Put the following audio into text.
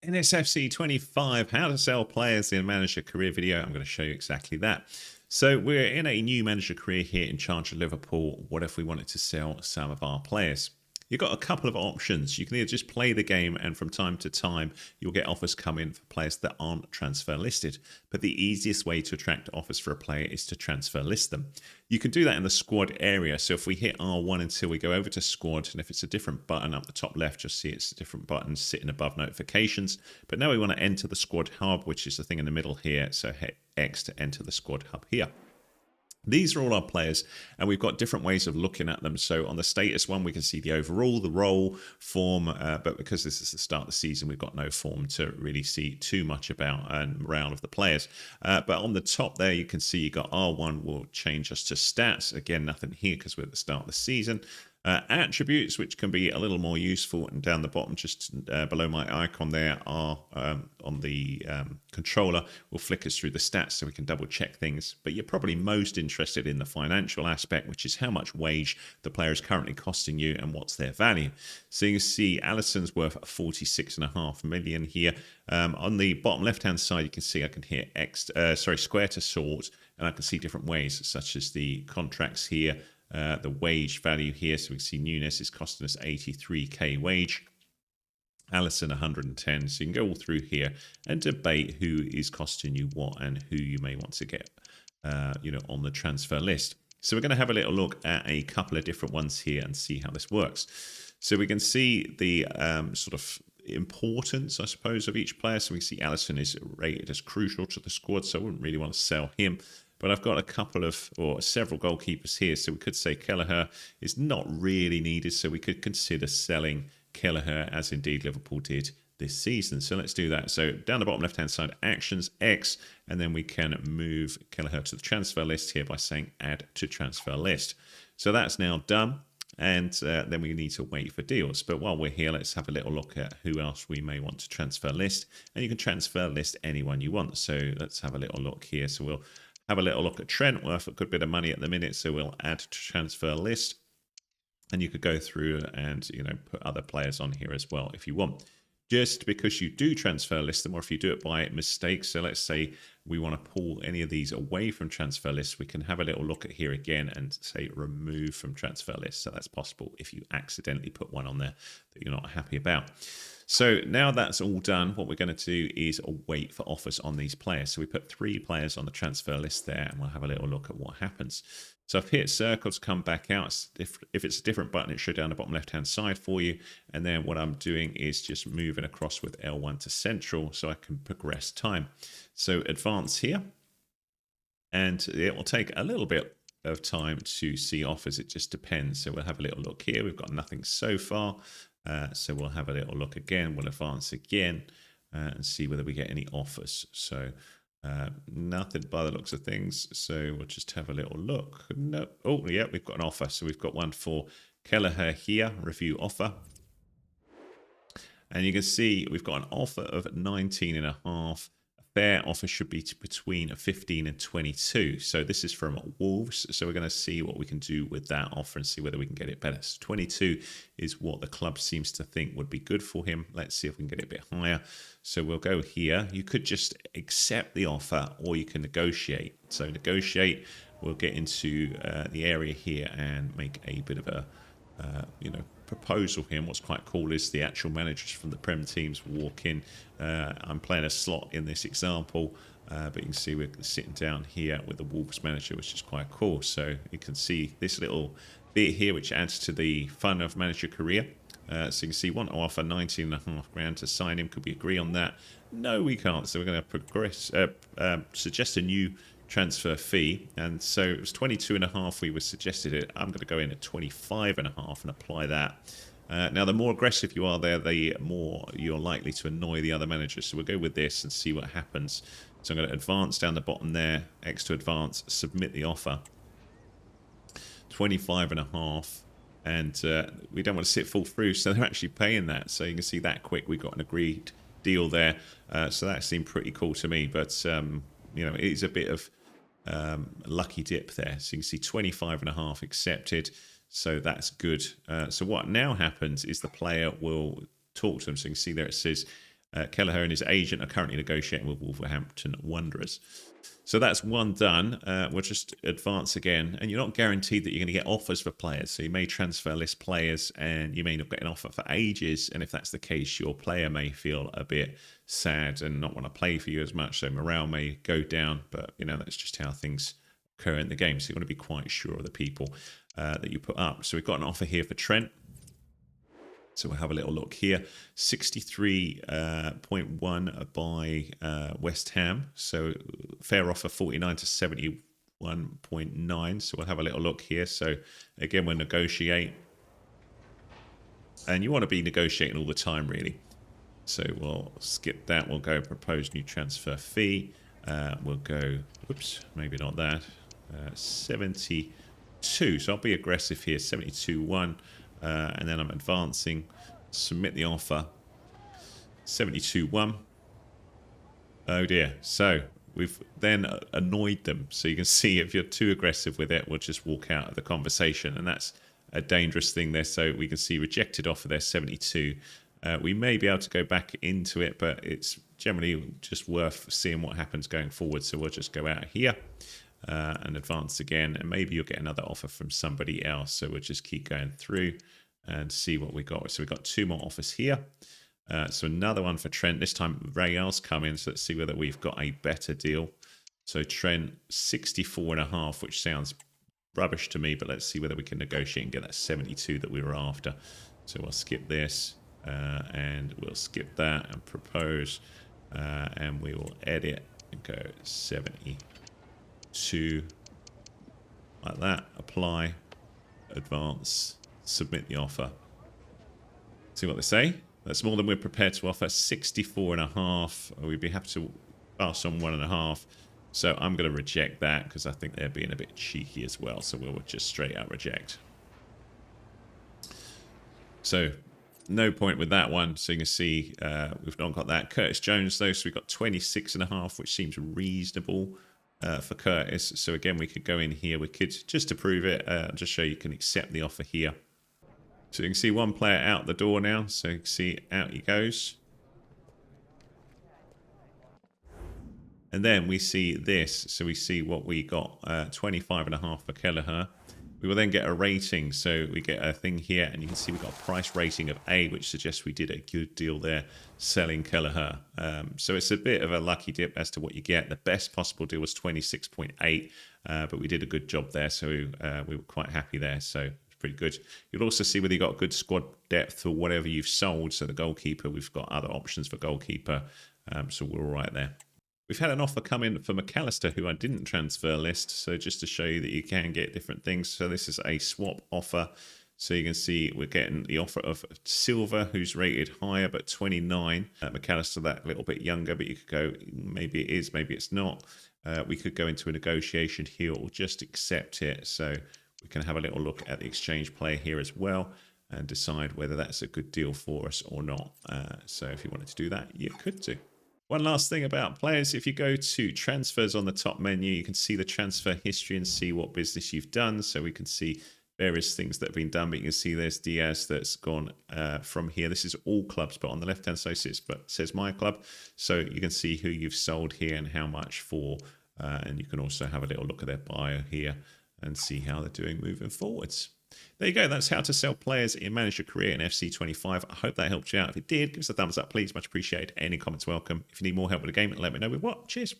In this FC 25, how to sell players in manager career video, I'm going to show you exactly that. So we're in a new manager career here in charge of Liverpool. What if we wanted to sell some of our players? You've got a couple of options. You can either just play the game and from time to time you'll get offers come in for players that aren't transfer listed. But the easiest way to attract offers for a player is to transfer list them. You can do that in the squad area. So if we hit R1 until we go over to squad, and if it's a different button up the top left, you'll see it's a different button sitting above notifications. But now we want to enter the squad hub, which is the thing in the middle here. So hit X to enter the squad hub here. These are all our players, and we've got different ways of looking at them. So on the status one, we can see the overall, the role, form, but because this is the start of the season, we've got no form to really see too much about and morale of the players. But on the top there, you can see you got R1 will change us to stats. Again, nothing here because we're at the start of the season. Attributes, which can be a little more useful, and down the bottom just below my icon there are on the controller will flick us through the stats so we can double check things. But you're probably most interested in the financial aspect, which is how much wage the player is currently costing you and what's their value. So you see Alisson's worth 46.5 million here. On the bottom left hand side you can see I can hit square to sort, and I can see different ways such as the contracts here, the wage value here. So we can see Nunes is costing us 83k wage, Alisson 110. So you can go all through here and debate who is costing you what and who you may want to get on the transfer list. So we're going to have a little look at a couple of different ones here and see how this works. So we can see the sort of importance, I suppose, of each player. So we see Alisson is rated as crucial to the squad, so I wouldn't really want to sell him. But I've got a couple of, or several goalkeepers here. So we could say Kelleher is not really needed. So we could consider selling Kelleher, as indeed Liverpool did this season. So let's do that. So down the bottom left-hand side, actions, X, and then we can move Kelleher to the transfer list here by saying add to transfer list. So that's now done. And then we need to wait for deals. But while we're here, let's have a little look at who else we may want to transfer list. And you can transfer list anyone you want. So let's have a little look here. So we'll have a little look at Trent, worth a good bit of money at the minute, so we'll add to transfer list. And you could go through and put other players on here as well if you want. Just because you do transfer list them, or if you do it by mistake, so let's say we want to pull any of these away from transfer list, we can have a little look at here again and say remove from transfer list. So that's possible if you accidentally put one on there that you're not happy about. So now that's all done, what we're going to do is wait for offers on these players. So we put 3 players on the transfer list there, and we'll have a little look at what happens. So I've hit circle to come back out. If it's a different button, it should down the bottom left-hand side for you. And then what I'm doing is just moving across with L1 to central so I can progress time. So advance here. And it will take a little bit of time to see offers. It just depends. So we'll have a little look here. We've got nothing so far. So we'll have a little look again. We'll advance again and see whether we get any offers. So nothing by the looks of things. So we'll just have a little look. No. Oh, yeah, we've got an offer. So we've got one for Kelleher here, review offer. And you can see we've got an offer of 19.5. Fair offer should be between 15 and 22. So this is from Wolves. So we're going to see what we can do with that offer and see whether we can get it better. So 22 is what the club seems to think would be good for him. Let's see if we can get it a bit higher. So we'll go here. You could just accept the offer or you can negotiate. So negotiate, we'll get into the area here and make a bit of a, proposal here. And what's quite cool is the actual managers from the Prem teams walk in. I'm playing a slot in this example, but you can see we're sitting down here with the Wolves manager, which is quite cool. So you can see this little bit here, which adds to the fun of manager career. So you can see want to offer 19.5 grand to sign him. Could we agree on that? No, we can't. So we're going to progress, suggest a new transfer fee, and so it was 22.5 we were suggested it. I'm going to go in at 25.5 and apply that. Now the more aggressive you are there, the more you're likely to annoy the other managers, so we'll go with this and see what happens. So I'm going to advance down the bottom there, X to advance, submit the offer, 25.5, and we don't want to sit full through, so they're actually paying that. So you can see that quick we got an agreed deal there. So that seemed pretty cool to me, but it is a bit of lucky dip there. So you can see 25.5 accepted. So that's good. So what now happens is the player will talk to them. So you can see there it says Kelleher and his agent are currently negotiating with Wolverhampton Wanderers. So that's one done. We'll just advance again. And you're not guaranteed that you're going to get offers for players. So you may transfer list players and you may not get an offer for ages. And if that's the case, your player may feel a bit sad and not want to play for you as much. So morale may go down. But, you know, that's just how things occur in the game. So you want to be quite sure of the people that you put up. So we've got an offer here for Trent. So we'll have a little look here. 63.1 by West Ham. So fair offer 49 to 71.9. So we'll have a little look here. So again, we'll negotiate. And you want to be negotiating all the time, really. So we'll skip that. We'll go propose new transfer fee. We'll go, whoops, maybe not that. 72. So I'll be aggressive here. 72.1. And then I'm advancing, submit the offer, 72.1. Oh dear. So we've then annoyed them. So you can see if you're too aggressive with it, we'll just walk out of the conversation. And that's a dangerous thing there. So we can see rejected offer there, 72. We may be able to go back into it, but it's generally just worth seeing what happens going forward. So we'll just go out here. And advance again, and maybe you'll get another offer from somebody else. So we'll just keep going through and see what we got. So we've got two more offers here. So another one for Trent. This time Real's come in, so let's see whether we've got a better deal. So Trent 64.5, which sounds rubbish to me, but let's see whether we can negotiate and get that 72 that we were after. So we'll skip this and we'll skip that and propose, and we will edit and go 72 like that, apply, advance, submit the offer. See what they say. That's more than we're prepared to offer. 64.5. We'd be happy to pass on 1.5. So I'm going to reject that because I think they're being a bit cheeky as well. So we'll just straight out reject. So no point with that one. So you can see we've not got that. Curtis Jones though, so we've got 26.5, which seems reasonable for Curtis. So again, we could go in here. We could just to prove it, just show you can accept the offer here. So you can see one player out the door now. So you can see out he goes. And then we see this. So we see what we got, 25.5 for Kelleher. We will then get a rating. So we get a thing here, and you can see we've got a price rating of A, which suggests we did a good deal there selling Kelleher. So it's a bit of a lucky dip as to what you get. The best possible deal was 26.8, but we did a good job there. So we were quite happy there. So it's pretty good. You'll also see whether you got good squad depth for whatever you've sold. So the goalkeeper, we've got other options for goalkeeper. So we're all right there. We've had an offer come in for McAllister, who I didn't transfer list. So just to show you that you can get different things. So this is a swap offer. So you can see we're getting the offer of Silva, who's rated higher, but 29. McAllister, that little bit younger, but you could go, maybe it is, maybe it's not. We could go into a negotiation here or just accept it. So we can have a little look at the exchange play here as well and decide whether that's a good deal for us or not. So if you wanted to do that, you could do. One last thing about players, if you go to transfers on the top menu, you can see the transfer history and see what business you've done. So we can see various things that have been done, but you can see there's Diaz that's gone from here. This is all clubs, but on the left-hand side it says my club. So you can see who you've sold here and how much for. And you can also have a little look at their bio here and see how they're doing moving forwards. There you go. That's how to sell players in Manage Your Career in FC25. I hope that helped you out. If it did, give us a thumbs up, please. Much appreciated. Any comments welcome. If you need more help with the game, let me know with what. Cheers.